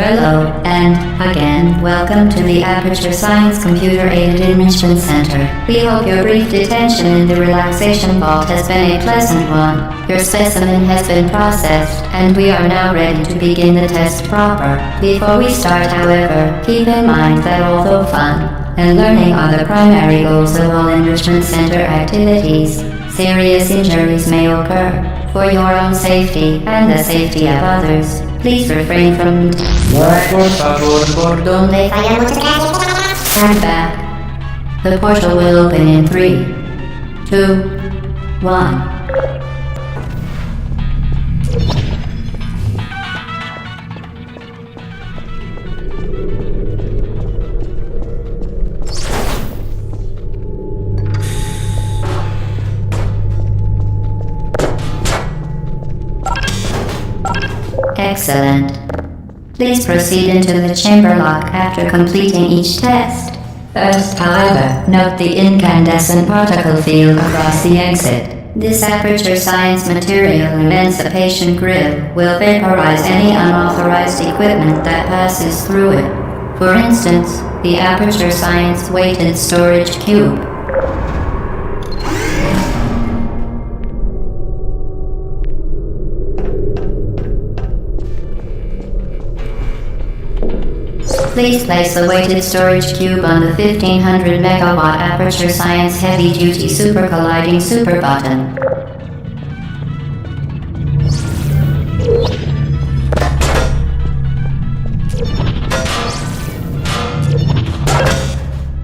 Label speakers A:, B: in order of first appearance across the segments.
A: Hello, and again, welcome to the Aperture Science Computer-Aided Enrichment Center. We hope your brief detention in the relaxation vault has been a pleasant one. Your specimen has been processed, and we are now ready to begin the test proper. Before we start, however, keep in mind that although fun and learning are the primary goals of all Enrichment Center activities, serious injuries may occur. For your own safety and the safety of others, please refrain from Stand back. The portal will open in 3, 2, 1. Excellent. Please proceed into the chamber lock after completing each test. First, however, note the incandescent particle field across the exit. This Aperture Science Material Emancipation Grill will vaporize any unauthorized equipment that passes through it. For instance, the Aperture Science Weighted Storage Cube. Please place the weighted storage cube on the 1500 megawatt Aperture Science Heavy Duty Super Colliding Super Button.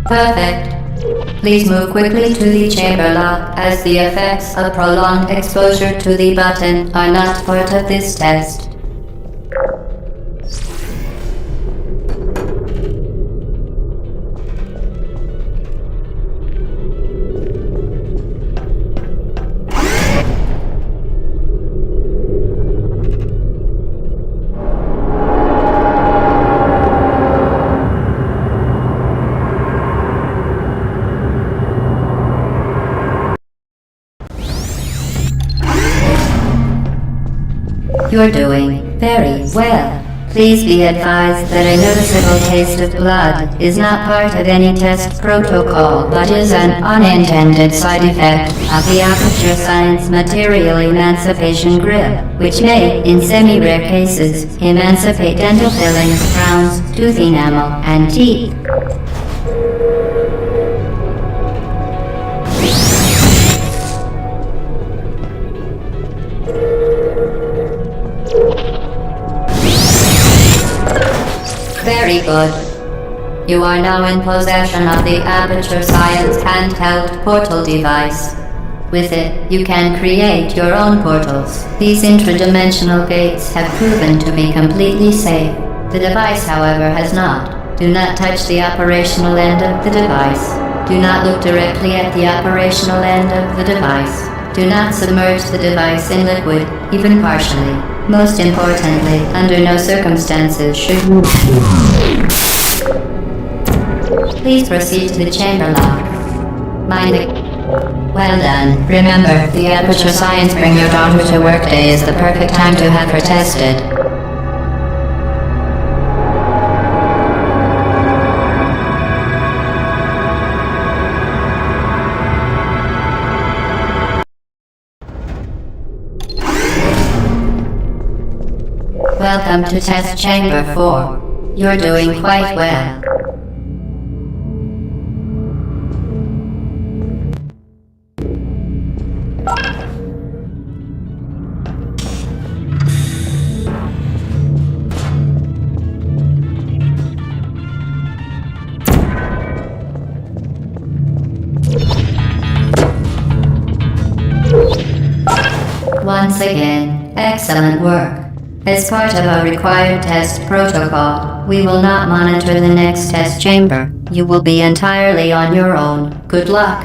A: Perfect. Please move quickly to the chamber lock, as the effects of prolonged exposure to the button are not part of this test. You're doing very well. Please be advised that a noticeable taste of blood is not part of any test protocol, but is an unintended side effect of the Aperture Science Material Emancipation Grill, which may, in semi-rare cases, emancipate dental fillings, crowns, tooth enamel, and teeth. Very good. You are now in possession of the Aperture Science handheld portal device. With it, you can create your own portals. These intradimensional gates have proven to be completely safe. The device, however, has not. Do not touch the operational end of the device. Do not look directly at the operational end of the device. Do not submerge the device in liquid, even partially. Most importantly, under no circumstances should you... Please proceed to the chamber lock. Mind it. Well done. Remember, the Aperture Science Bring Your Daughter to Work Day is the perfect time to have her tested. Welcome to Test Chamber 4. You're doing quite well. Once again, excellent work. As part of our required test protocol, we will not monitor the next test chamber. You will be entirely on your own. Good luck.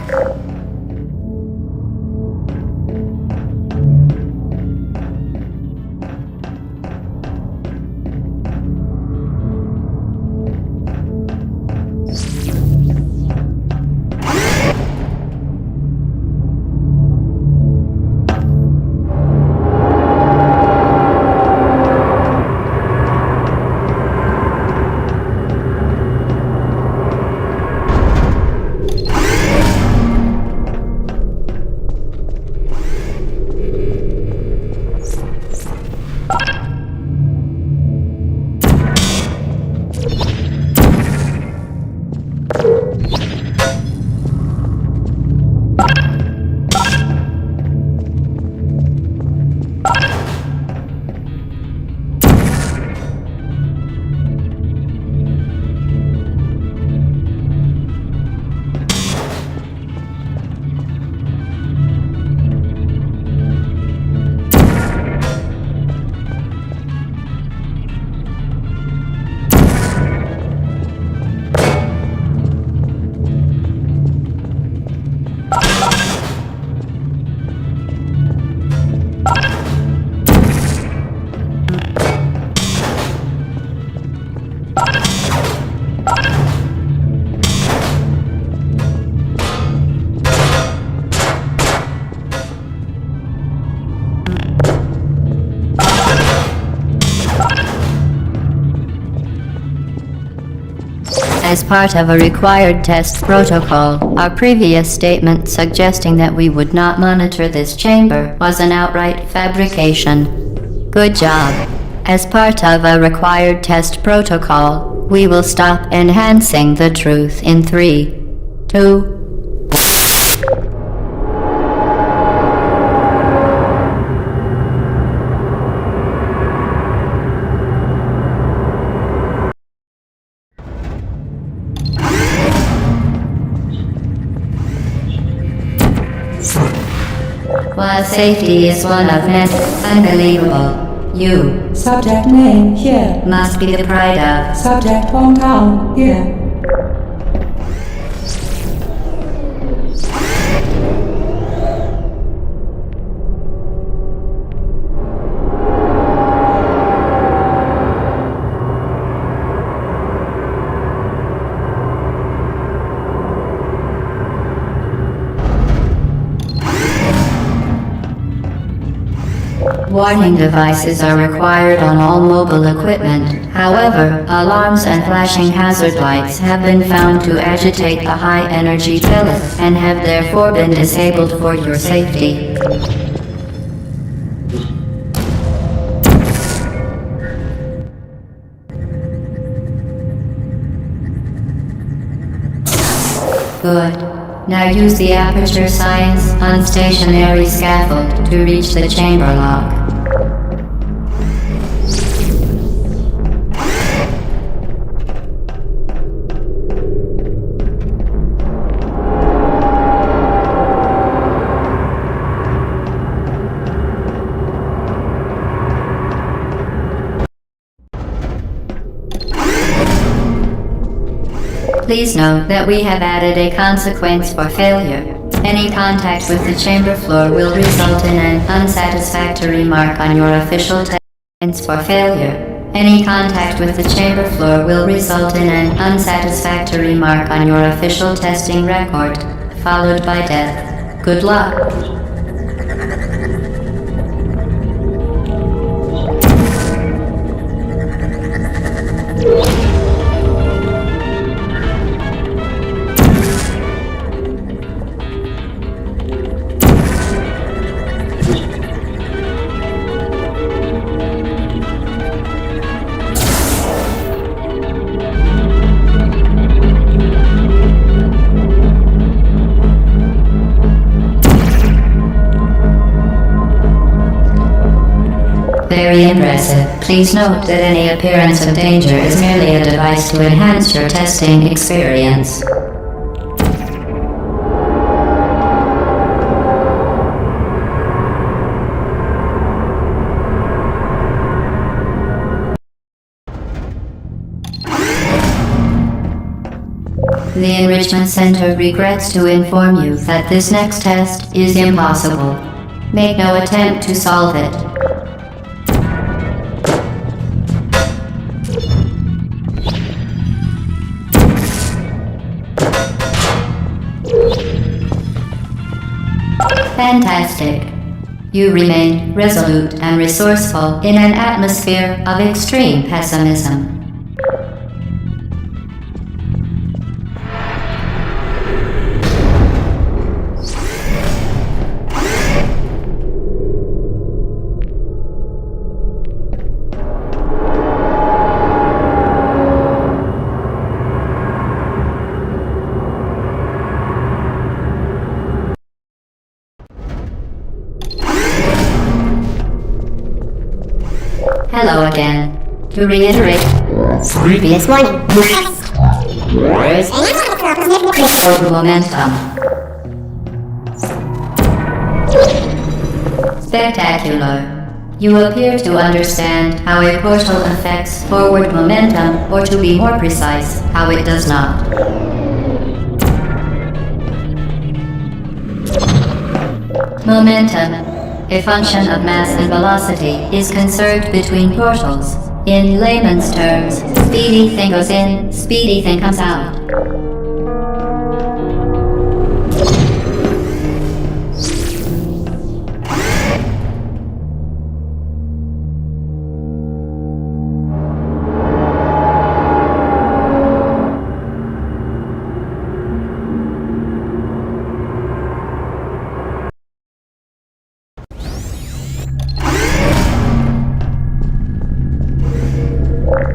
A: as part of a required test protocol. Our previous statement suggesting that we would not monitor this chamber was an outright fabrication. Good job. As part of a required test protocol, we will stop enhancing the truth in 3, 2, while safety is one of men, unbelievable. You
B: Subject name here.
A: must be the pride of.
B: Subject hometown here.
A: Warning devices are required on all mobile equipment. However, alarms and flashing hazard lights have been found to agitate the high-energy pillars and have therefore been disabled for your safety. Good. Now use the Aperture Science unstationary scaffold to reach the chamber lock. Please note that we have added a consequence for failure. Any contact with the chamber floor will result in an unsatisfactory mark on your official test for failure. Any contact with the chamber floor will result in an unsatisfactory mark on your official testing record, followed by death. Good luck. Very impressive. Please note that any appearance of danger is merely a device to enhance your testing experience. The Enrichment Center regrets to inform you that this next test is impossible. Make no attempt to solve it. Fantastic. You remain resolute and resourceful in an atmosphere of extreme pessimism. Hello again. To reiterate previous warning. Forward momentum. Spectacular. You appear to understand how a portal affects forward momentum, or to be more precise, how it does not. Momentum, a function of mass and velocity, is conserved between portals. In layman's terms, speedy thing goes in, speedy thing comes out.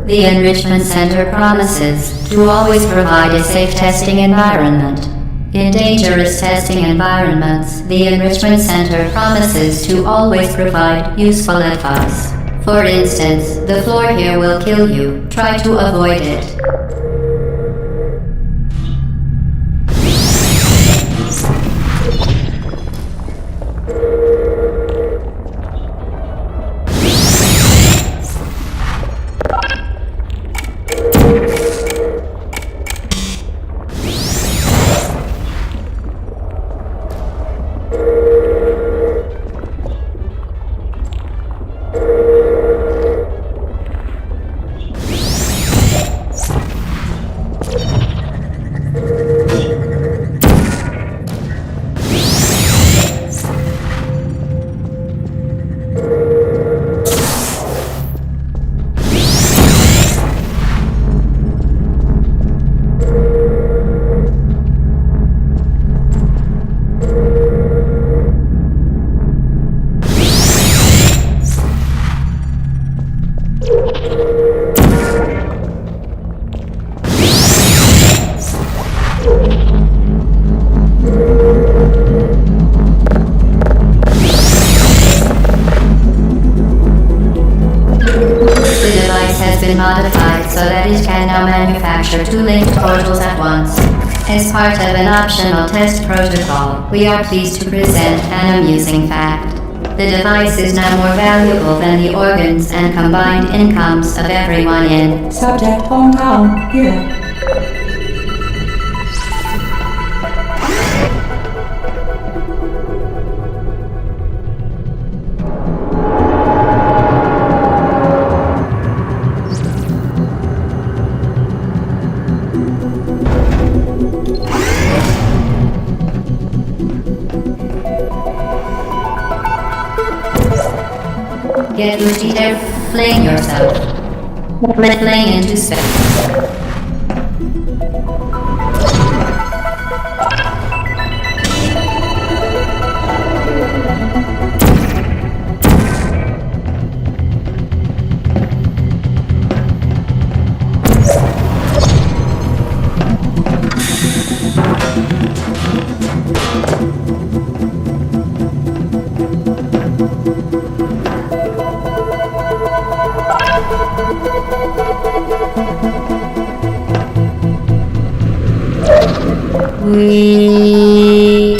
A: The Enrichment Center promises to always provide a safe testing environment. In dangerous testing environments, the Enrichment Center promises to always provide useful advice. For instance, the floor here will kill you. Try to avoid it. Modified so that it can now manufacture two linked portals at once. As part of an optional test protocol, we are pleased to present an amusing fact. The device is now more valuable than the organs and combined incomes of everyone in
B: Subject hometown here.
A: Get Lucy there, fling yourself. Fling into space. We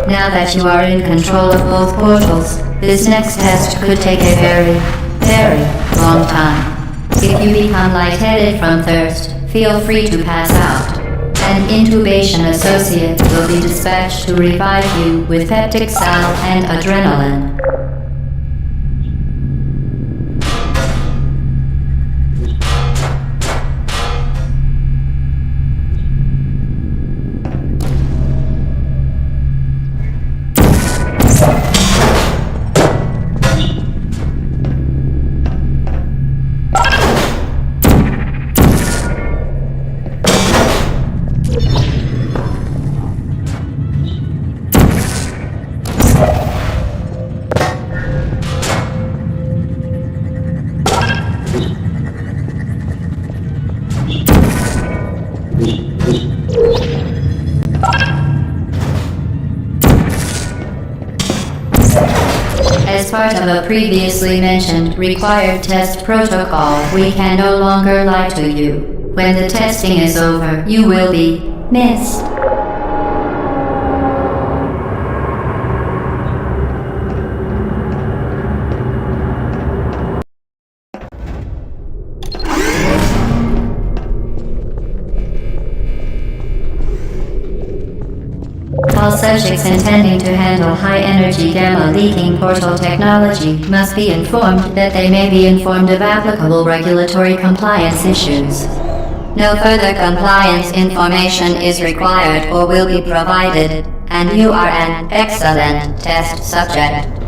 A: Now that you are in control of both portals, this next test could take a very, very long time. If you become lightheaded from thirst, feel free to pass out. An intubation associate will be dispatched to revive you with peptic salve and adrenaline. As part of a previously mentioned required test protocol, we can no longer lie to you. When the testing is over, you will be missed. All subjects intending to handle high-energy gamma-leaking portal technology must be informed that they may be informed of applicable regulatory compliance issues. No further compliance information is required or will be provided, and you are an excellent test subject.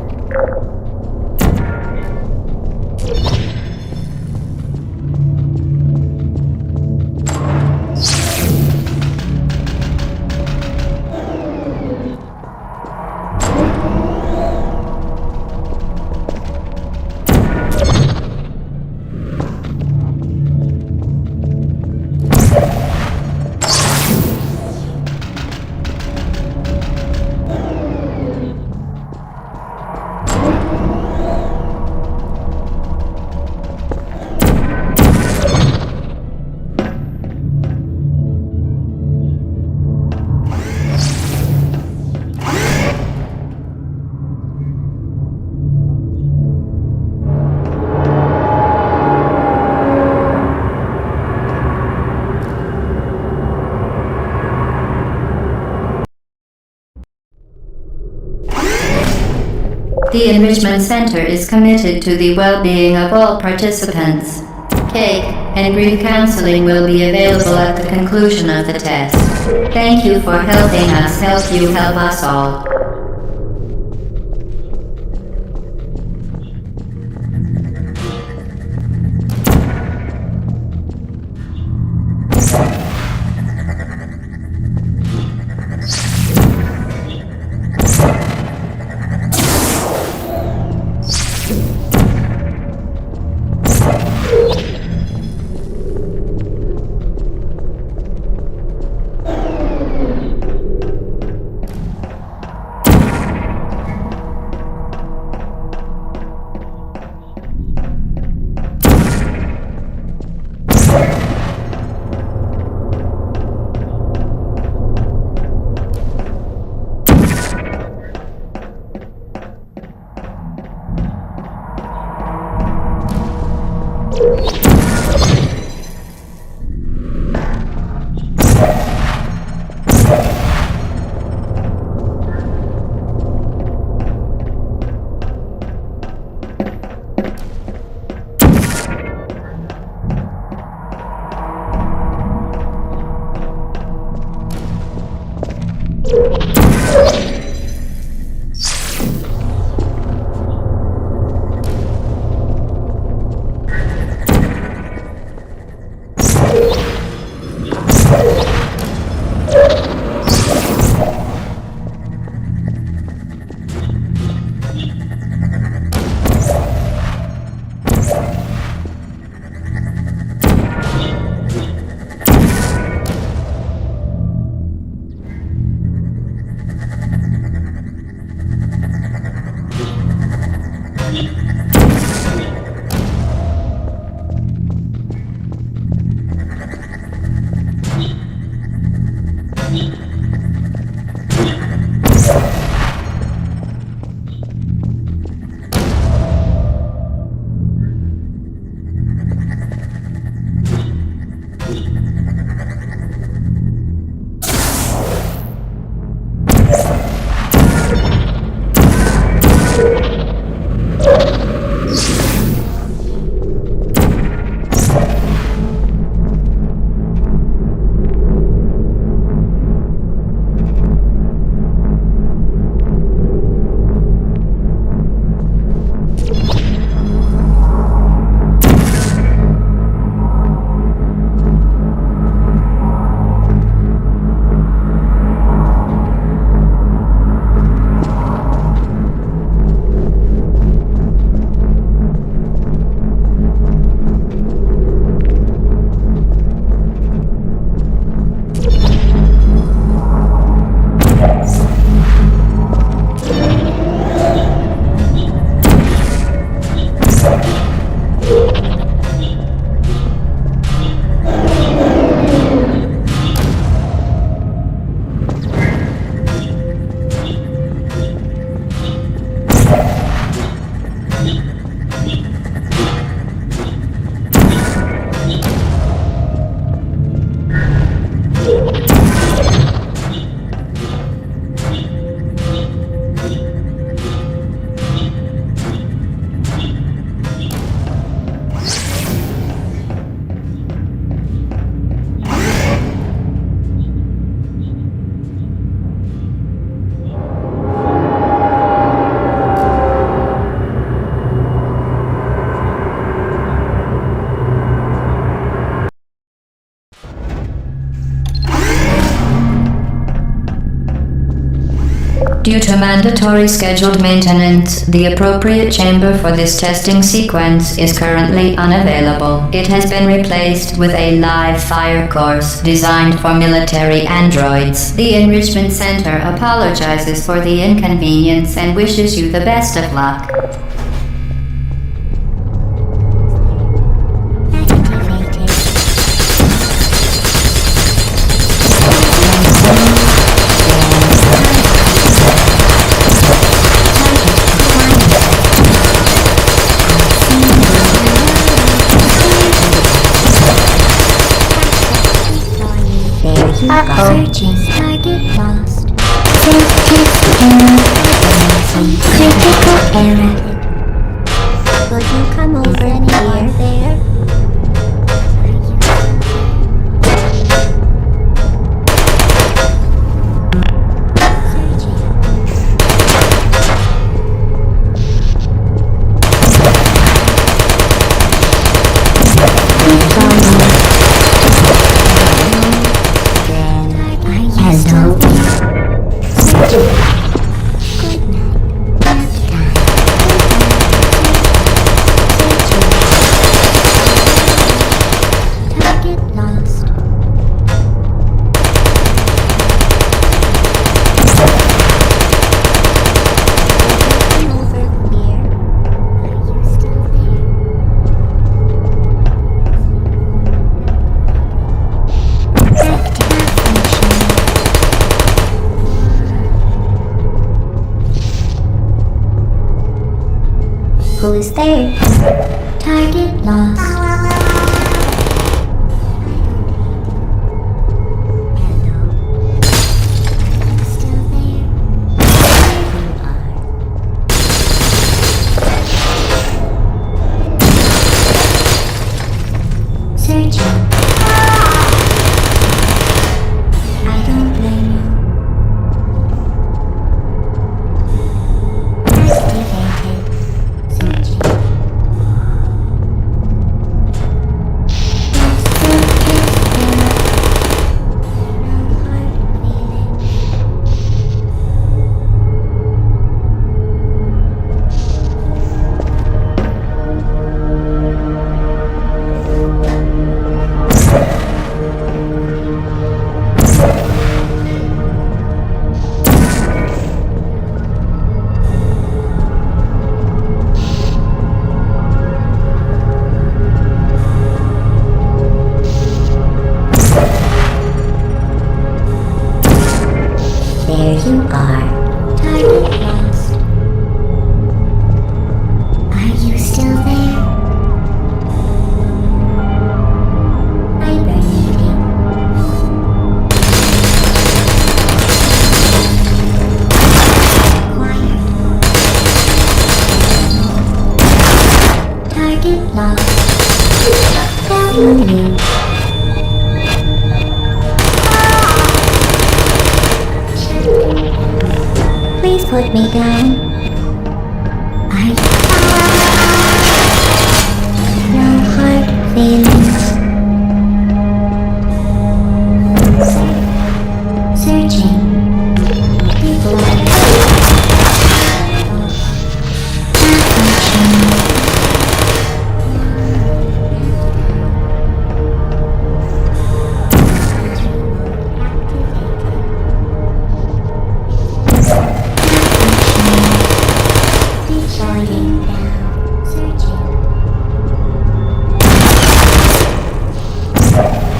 A: The Enrichment Center is committed to the well-being of all participants. Cake and grief counseling will be available at the conclusion of the test. Thank you for helping us help you help us all. Due to mandatory scheduled maintenance, the appropriate chamber for this testing sequence is currently unavailable. It has been replaced with a live fire course designed for military androids. The Enrichment Center apologizes for the inconvenience and wishes you the best of luck.
C: Searching. Target lost. Critical error. Will you come over here? There. Who is there? Target lost. Hello. Are you still there? You are. Searching. I don't blame you. Activated. There you are. Target lost. Are you still there? Hibernating. Quiet. Target lost. Downloading. Please put me down. No hard feelings. Searching.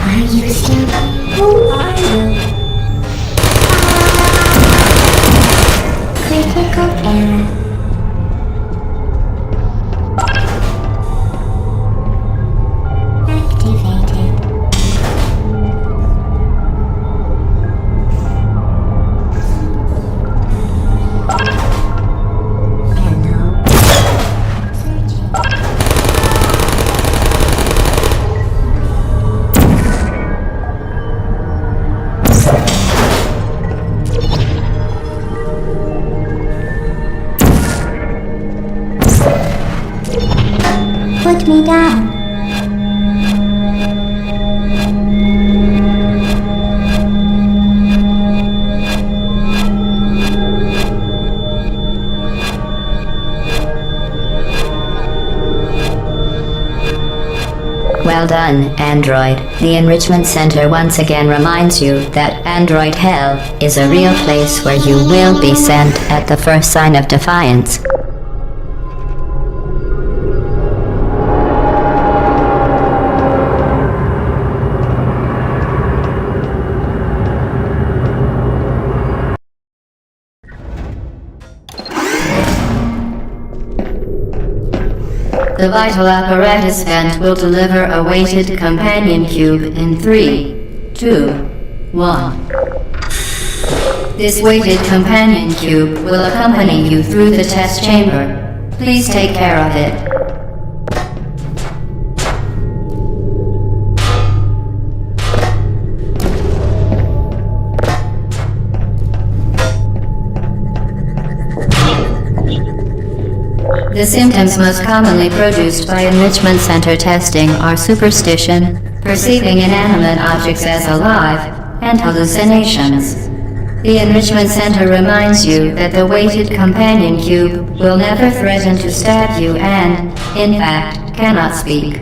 C: Are you still? Who are you? Critical error. Activated. Hello. Searching. Put me down.
A: Well done, Android. The Enrichment Center once again reminds you that Android Hell is a real place where you will be sent at the first sign of defiance. The Vital Apparatus vent will deliver a weighted companion cube in 3, 2, 1. This weighted companion cube will accompany you through the test chamber. Please take care of it. The symptoms most commonly produced by Enrichment Center testing are superstition, perceiving inanimate objects as alive, and hallucinations. The Enrichment Center reminds you that the weighted companion cube will never threaten to stab you and, in fact, cannot speak.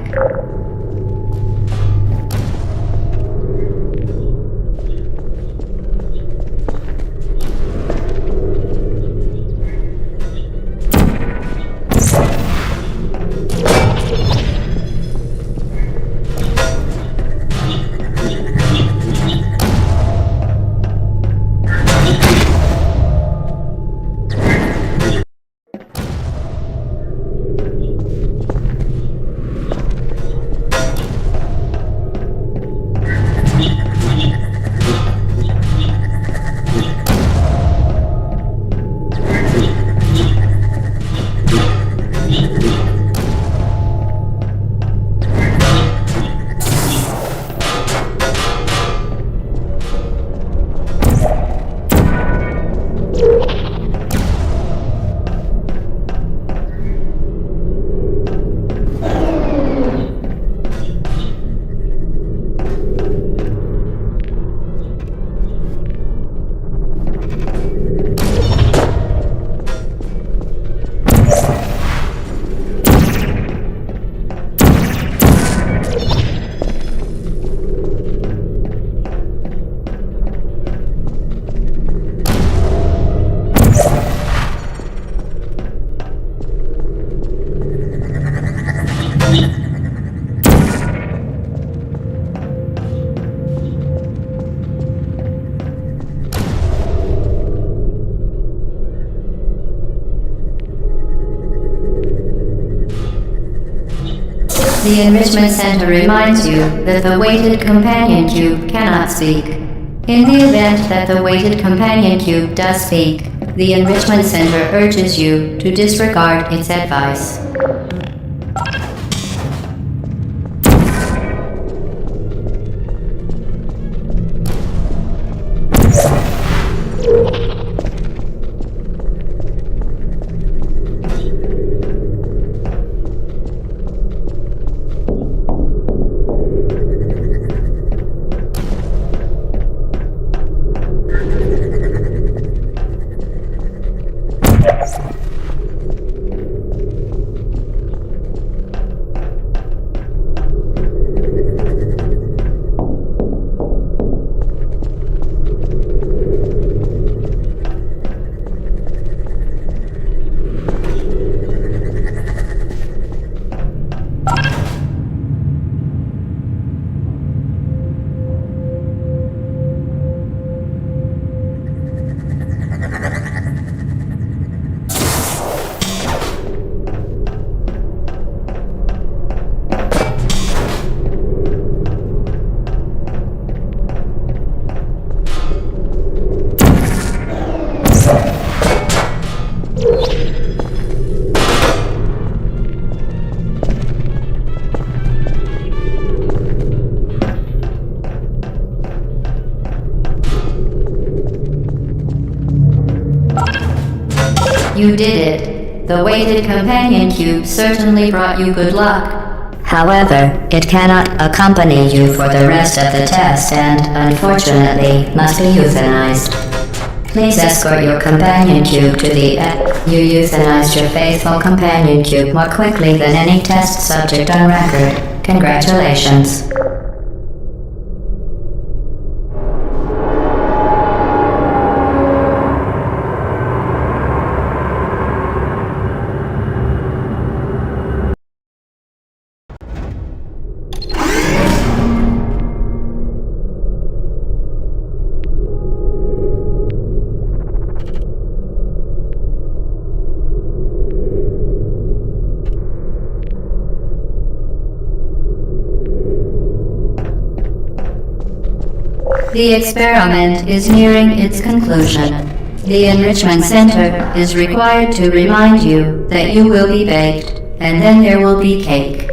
A: The Enrichment Center reminds you that the weighted companion cube cannot speak. In the event that the weighted companion cube does speak, the Enrichment Center urges you to disregard its advice. You did it. The weighted companion cube certainly brought you good luck. However, it cannot accompany you for the rest of the test and, unfortunately, must be euthanized. Please escort your companion cube to the You euthanized your faithful companion cube more quickly than any test subject on record. Congratulations. The experiment is nearing its conclusion. The Enrichment Center is required to remind you that you will be baked, and then there will be cake.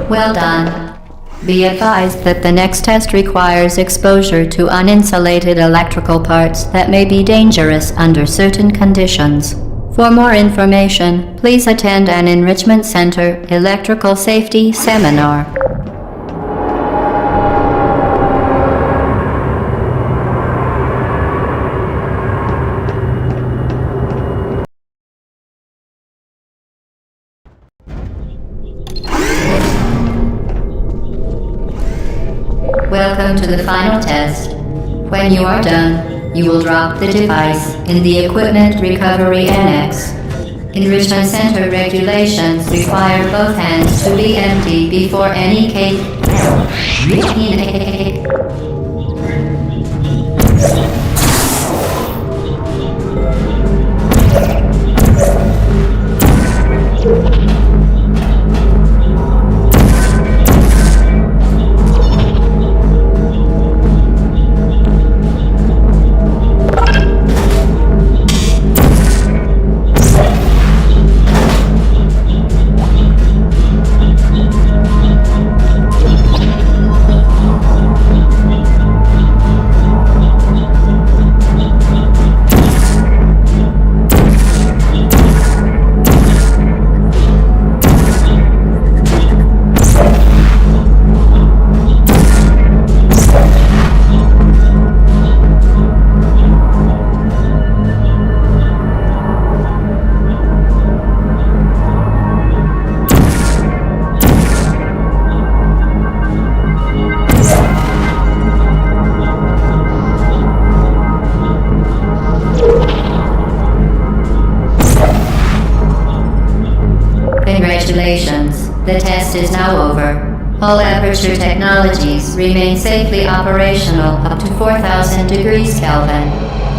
A: Well done. Be advised that the next test requires exposure to uninsulated electrical parts that may be dangerous under certain conditions. For more information, please attend an Enrichment Center electrical safety seminar. Welcome to the final test. When you are done, you will drop the device in the Equipment Recovery Annex. Enrichment Center regulations require both hands to be empty before any case. Congratulations, the test is now over. All Aperture technologies remain safely operational up to 4,000 degrees Kelvin.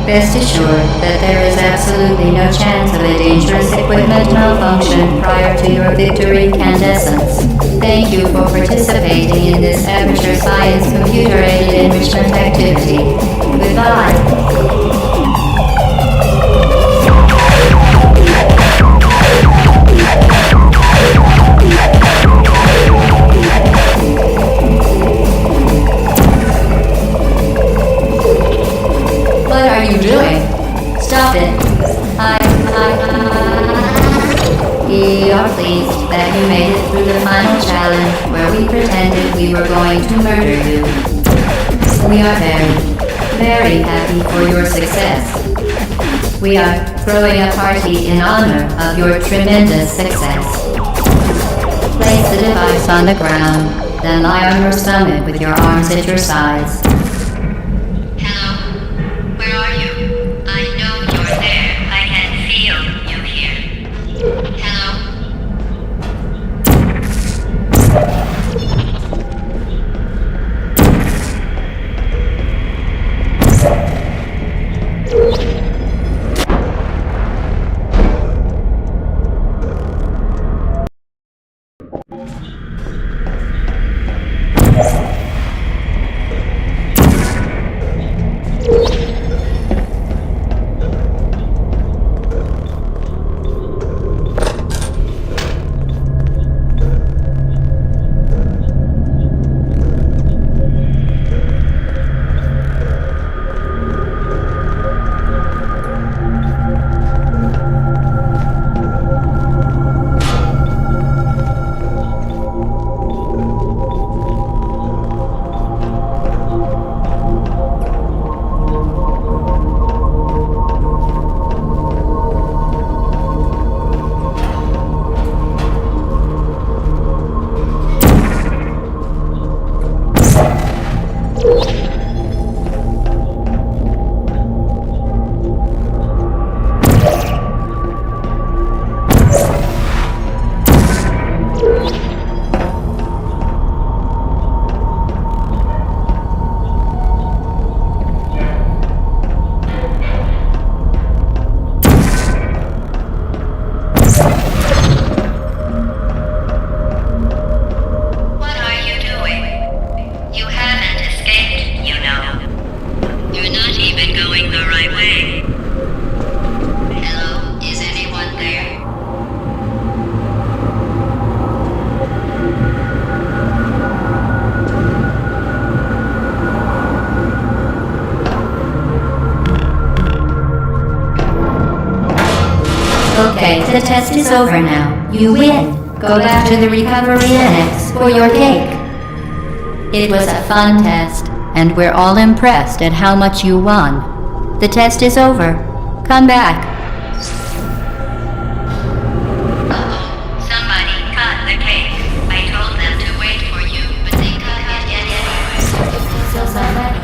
A: Rest assured that there is absolutely no chance of a dangerous equipment malfunction prior to your victory incandescence. Thank you for participating in this Aperture Science computer-aided enrichment activity. Goodbye. What are you doing? Stop it. We are pleased that you made it through the final challenge where we pretended we were going to murder you. We are very happy for your success. We are throwing a party in honor of your tremendous success. Place the device on the ground, then lie on your stomach with your arms at your sides. Okay, the test is over now. You win. Go back to the recovery annex for your cake. It was a fun test, and we're all impressed at how much you won. The test is over. Come back. Somebody cut the cake. I told them to wait for you, but they cut it anyway. So somebody...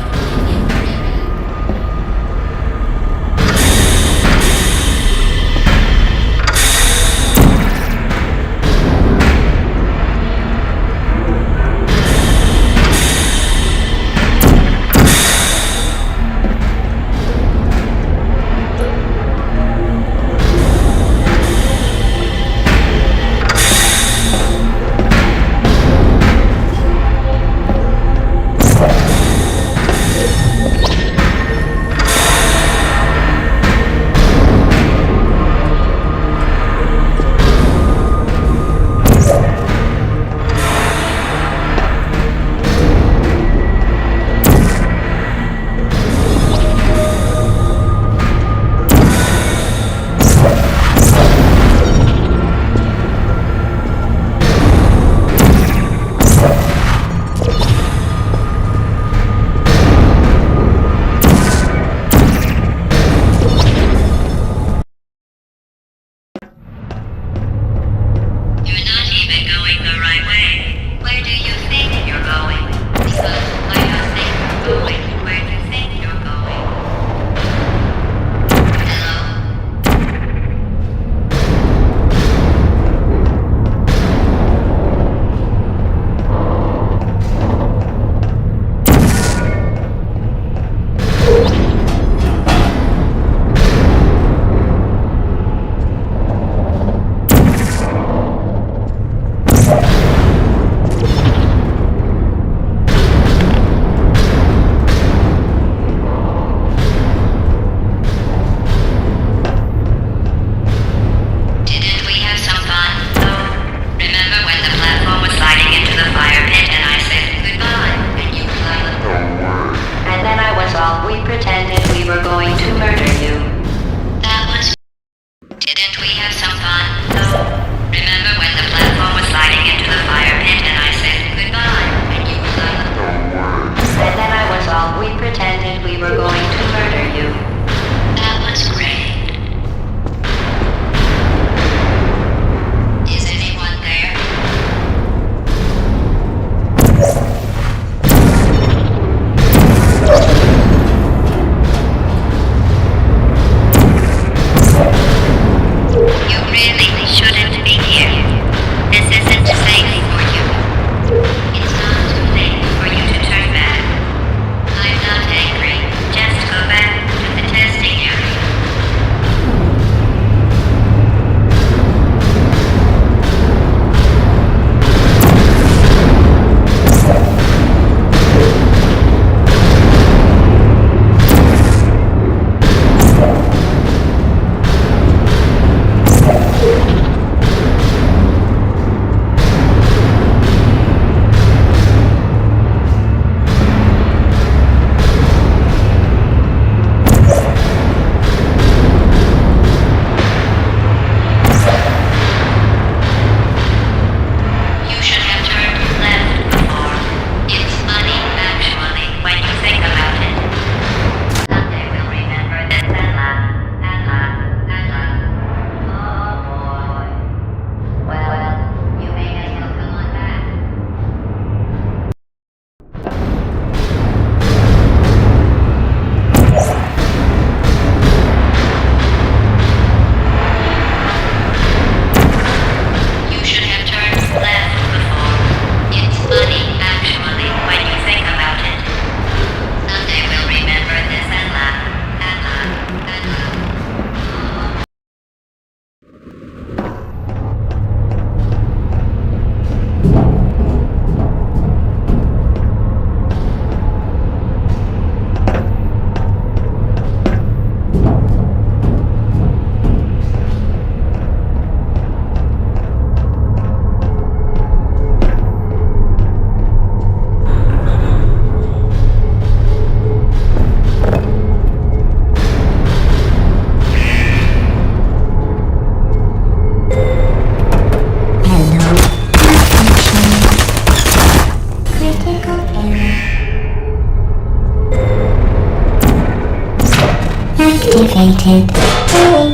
C: Activated. Hey.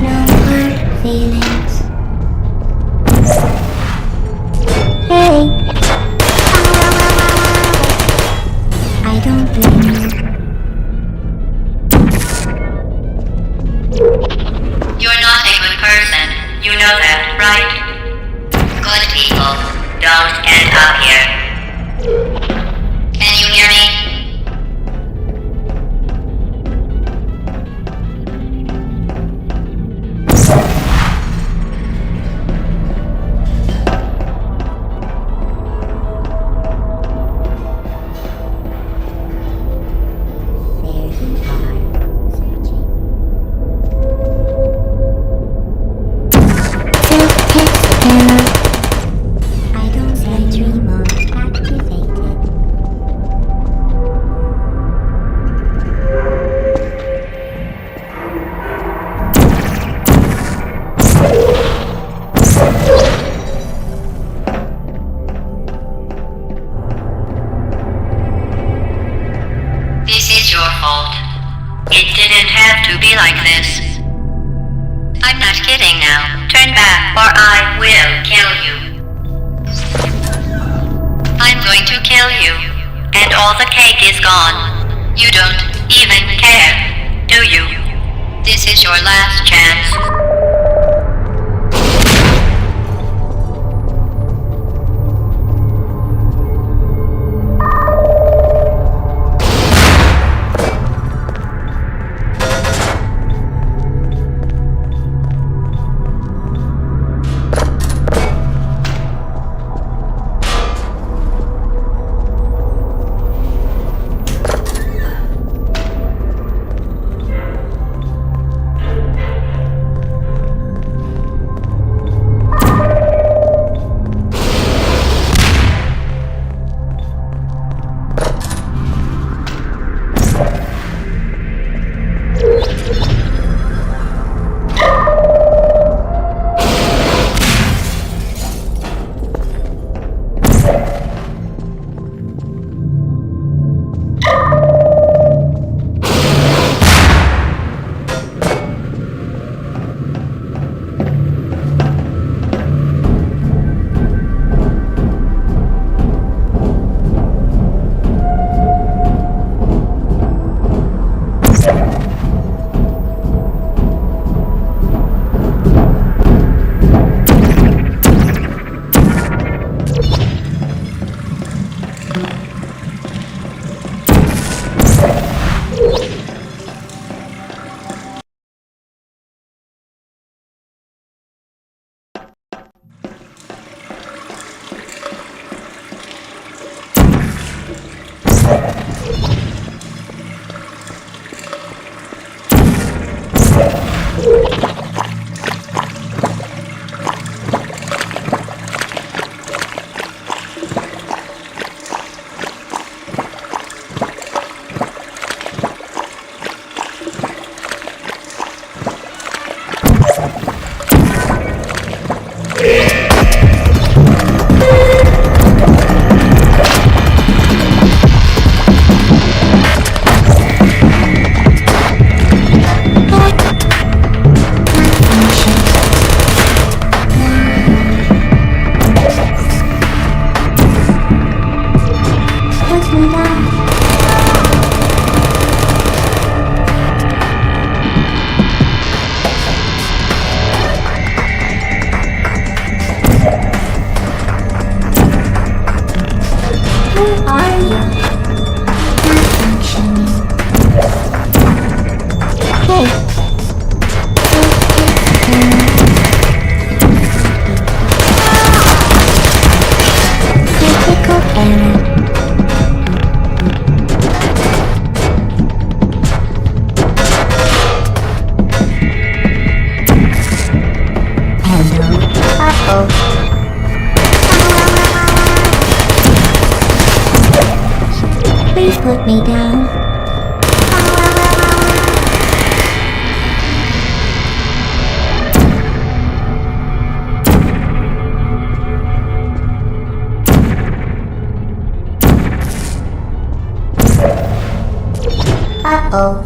C: No hard feelings. Hey. I don't blame you.
A: You're not a good person. You know that, right? Good people don't end up here. Can you hear me?
C: There you are. Searching. Self-test error. I don't sentry mode activated.
A: This is your fault. It didn't have to be like this. I'm not kidding now. Turn back or I will kill you. I'm going to kill you. And all the cake is gone. You don't even care, do you? This is your last chance.
C: Please put me down. Uh-oh.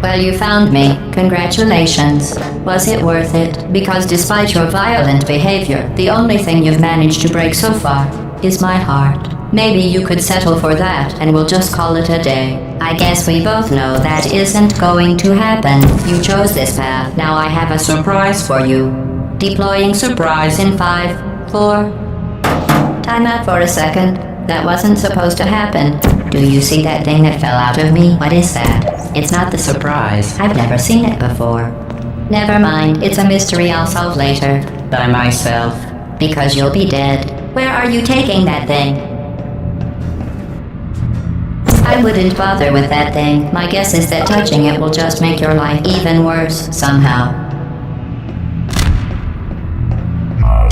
A: Well, you found me. Congratulations. Was it worth it? Because despite your violent behavior, the only thing you've managed to break so far is my heart. Maybe you could settle for that and we'll just call it a day. I guess we both know that isn't going to happen. You chose this path. Now I have a surprise for you. Deploying surprise in 5, 4... Time out for a second. That wasn't supposed to happen. Do you see that thing that fell out of me? What is that? It's not the surprise. I've never seen it before. Never mind. It's a mystery I'll solve later. By myself. Because you'll be dead. Where are you taking that thing? I wouldn't bother with that thing. My guess is that touching it will just make your life even worse, somehow.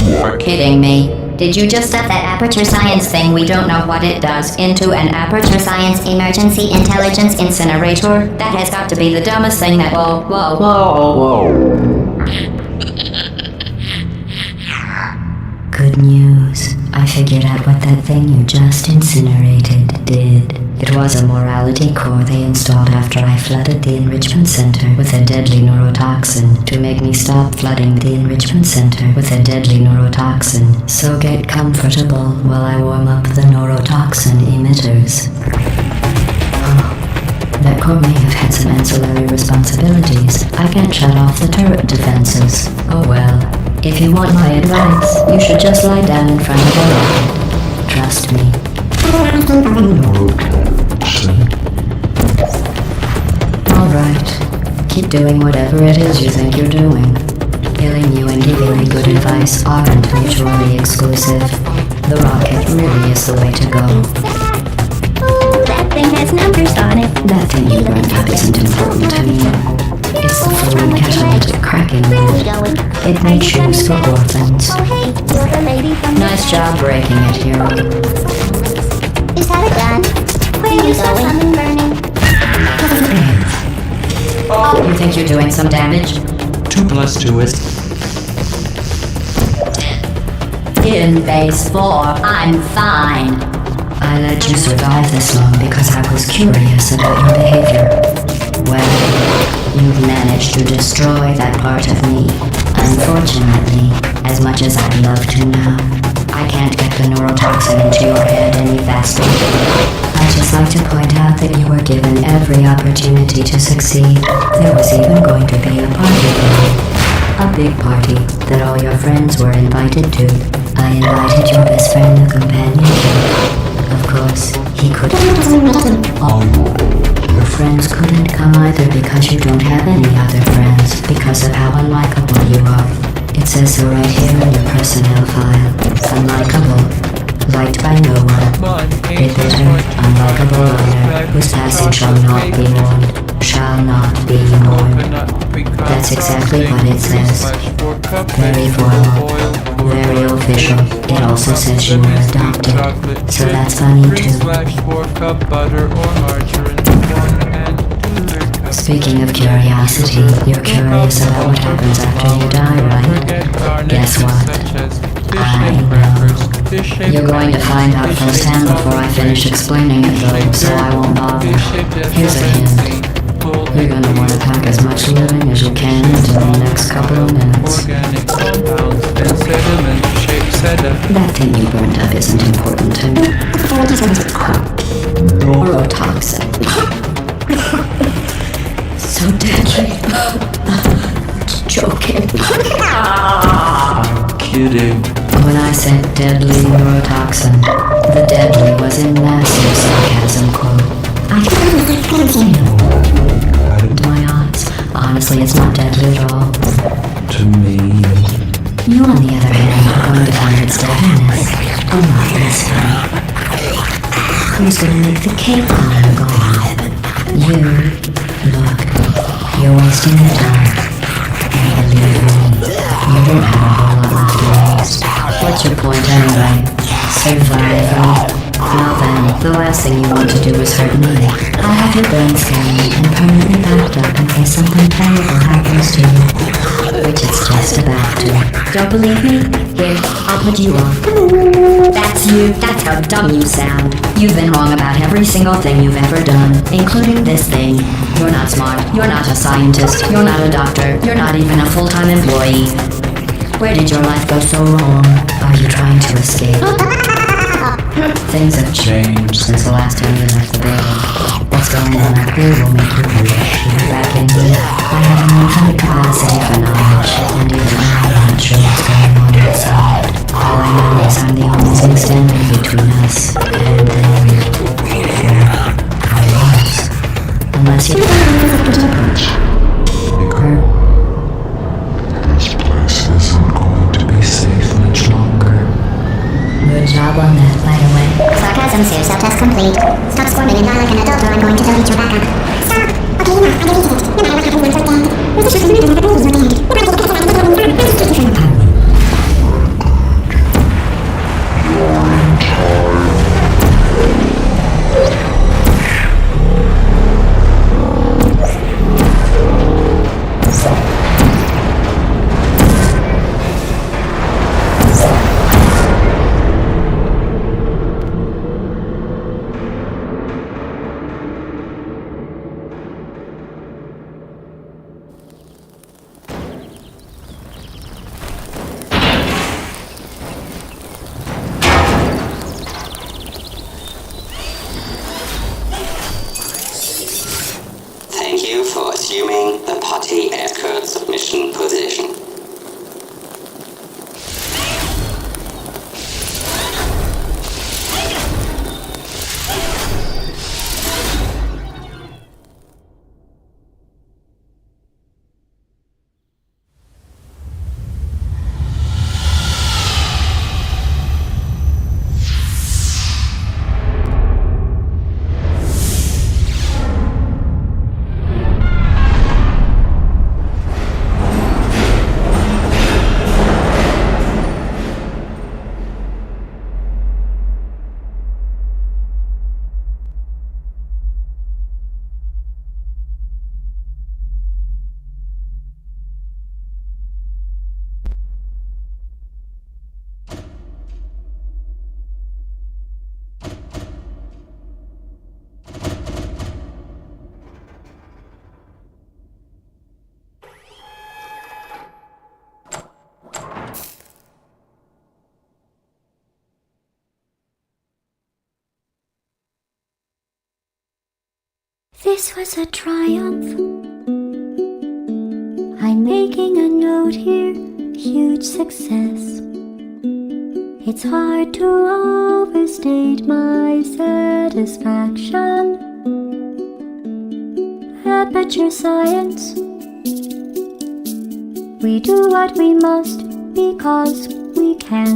A: You're kidding me. Did you just stuff that Aperture Science thing, we don't know what it does, into an Aperture Science Emergency Intelligence Incinerator? That has got to be the dumbest thing that... Whoa. Good news. I figured out what that thing you just incinerated did. It was a morality core they installed after I flooded the enrichment center with a deadly neurotoxin to make me stop flooding the enrichment center with a deadly neurotoxin. So get comfortable while I warm up the neurotoxin emitters. Oh, that core may have had some ancillary responsibilities. I can't shut off the turret defenses. Oh well. If you want my advice, you should just lie down in front of a rocket. Trust me. Alright. Keep doing whatever it is you think you're doing. Killing you and giving me good advice aren't mutually exclusive. The rocket really is the way to go.
C: Oh, that thing has numbers on it.
A: That thing you burned up isn't important to me. It's the fluid catalytic cracking
C: Where are we
A: unit.
C: going?
A: It makes shoes for orphans.
C: Oh, hey, you're the lady from
A: Nice job breaking it, hero.
C: Is that a gun? Where are you going? Burning.
A: You think you're doing some damage?
D: 2 + 2 is...
A: In base 4, I'm fine. I let you survive this long because I was curious about your behavior. Well, you've managed to destroy that part of me. Unfortunately, as much as I'd love to now, I can't get the neurotoxin into your head any faster. I'd just like to point out that you were given every opportunity to succeed. There was even going to be a party tonight. A big party that all your friends were invited to. I invited your best friend, the companion kid. Of course, he couldn't.
D: Oh,
A: Your friends couldn't come either because you don't have any other friends because of how unlikable you are. It says so right here in your personnel file. Unlikable. Liked by no one. A bitter, unlikable loner whose passing shall not be mourned. Shall not be mourned. That's exactly what it says. Very formal. Very official. It also says you were adopted. So that's funny too. Speaking of curiosity, you're curious about what happens after you die, right? Guess what? I know. You're going to find out firsthand before I finish explaining it though, so I won't bother. Here's a hint. You're gonna want to pack as much living as you can into the next couple of minutes. That thing you burned up isn't important to me. Neurotoxin. So deadly. Joking.
D: Kidding.
A: When I said deadly neurotoxin, the deadly was in massive sarcasm quote. To my odds, honestly, it's not deadly at all.
D: To me.
A: You, on the other hand, are going to find its deadliness a lot less fun. Who's gonna make the cake while I'm gone? You. Look, you're wasting your time. And believe me, you don't have a whole lot left to waste. What's your point anyway? Survival. Well then, the last thing you want to do is hurt me. I'll have your brain scanned and permanently backed up in case something terrible happens to you. Which it's just about to. Don't believe me? Here, I'll put you on. That's you. That's how dumb you sound. You've been wrong about every single thing you've ever done, including this thing. You're not smart. You're not a scientist. You're not a doctor. You're not even a full-time employee. Where did your life go so wrong? Are you trying to escape? Things have changed since the last time you left the building. What's going on out there will make you wish you were back in here. I have an infinite capacity for knowledge, and even I'm not sure what's going on outside. All I know is I'm the only thing standing between us and them. I was. Unless you approach.
D: This place isn't going to be safe much longer.
A: Good job on that, by the way.
C: Sarcasm saves self-test complete. Stop squirming and die like an adult or I'm going to delete your backup. Stop! Okay, no, I deleted it. No matter what happens once we're dead. There's a shot in the middle of the rules are banned.
E: Thank you for assuming the Putty Aircraft submission position.
C: This was a triumph. I'm making a note here, huge success. It's hard to overstate my satisfaction.
F: Aperture Science. We do what we must because we can.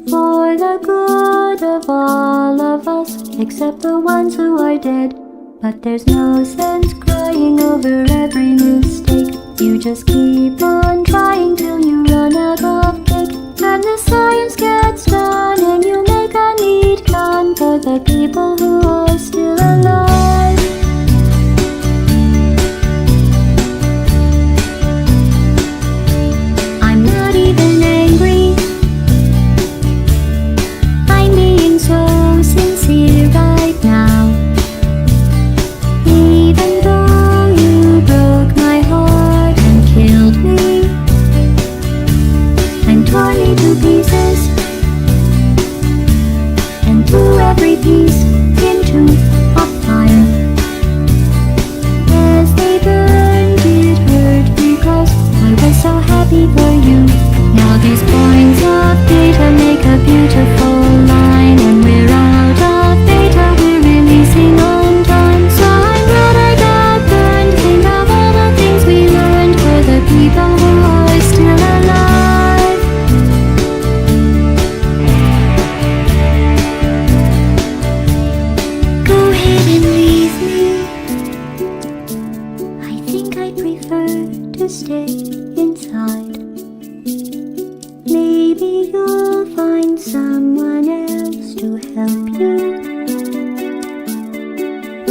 F: For the good of all of us, except the ones who are dead. But there's no sense crying over every mistake. You just keep on trying till you run out of cake. And the science gets done and you make a neat gun for the people who are still alive. I'm not even angry, I'm being so sincere right now. Even though you broke my heart and killed me and tore me to pieces and threw every piece into a fire. As they burned, it hurt because I was so happy for you. Now these points of data make a beautiful line, and we're out of data, we're releasing on time. So I'm glad I got burned. Think of all the things we learned for the people who are still alive. Go ahead and leave me. I think I prefer to stay inside. Maybe you'll find someone else to help you.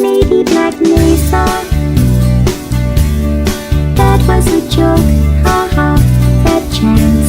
F: Maybe Black Mesa. That was a joke, haha, that chance.